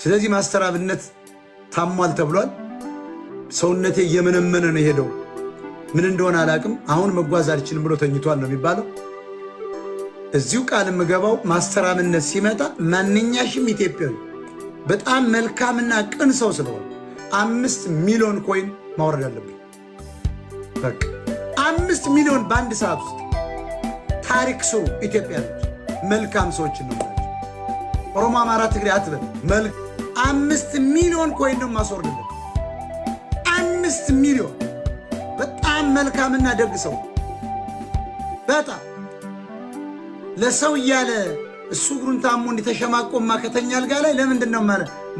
ስለዚህ ማስተር አብነት ታሟል ተብሏል። ሰውነቴ እየመነመነ ነው ሄደው ምን እንደሆነ አላቅም። አሁን መጓዝ አልችልም ብሎ ተኝቷል ነው የሚባለው። እዚሁ ቃል የምገባው ማስተር አብነት ሲመጣ ማንኛሽም ኢትዮጵያዊ በጣም መልካምና ቅን ሰው ስለሆነ 5 ሚሊዮን ኮይን ማውረድ አለብኝ። በቃ 5 ሚሊዮን በአንድ ሰዓት ውስጥ ታሪክ ስሩ ኢትዮጵያኖች። መልካም ሰዎች ነው ማለት ኦሮሞ፣ አማራ፣ ትግሬ አትበል። 5 ሚሊዮን ኮይን ነው ማስወርድለት። 5 ሚሊዮን በጣም መልካምና ደግ ሰው በጣም ለሰው እያለ እሱ እግሩን ታሞ እንዲተሸማቆማ ከተኛ አልጋ ላይ ለምንድን ነው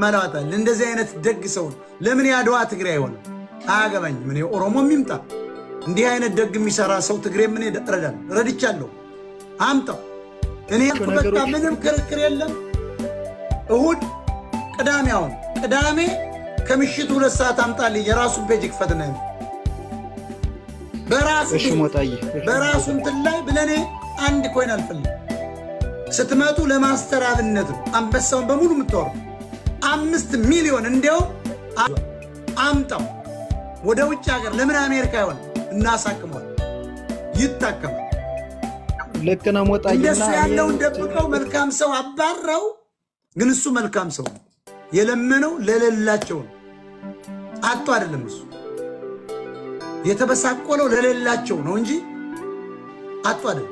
ማላዋጣል? እንደዚህ አይነት ደግ ሰው ለምን ያድዋ ትግሬ አይሆንም? አያገባኝም። እኔ ኦሮሞም ይምጣ እንዲህ አይነት ደግ የሚሰራ ሰው ትግሬ ምን እረዳለሁ፣ ረድቻለሁ። አምጣው። እኔ በቃ ምንም ክርክር የለም። እሁድ ቅዳሜ፣ አሁን ቅዳሜ ከምሽቱ 2 ሰዓት አምጣልኝ። የራሱን ፔጅ ክፈትና በራሱ እንትን ላይ ብለኔ አንድ ኮይን አልፈልግም። ስትመጡ ለማስተር አብነት አንበሳውን በሙሉ የምትወሩ 5 ሚሊዮን እንዲያውም አምጣው። ወደ ውጭ ሀገር ለምን አሜሪካ ይሆን እናሳክመዋል፣ ይታከማል። ልክ ነው። ሞጣዬ እንደሱ ያለውን ደብቀው መልካም ሰው አባረው። ግን እሱ መልካም ሰው የለመነው ለሌላቸው ነው። አጥቶ አይደለም። እሱ የተበሳቆለው ለሌላቸው ነው እንጂ አጥቶ አይደለም።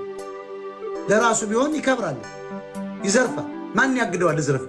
ለራሱ ቢሆን ይከብራል፣ ይዘርፋል። ማን ያግደዋል? ዝረፍ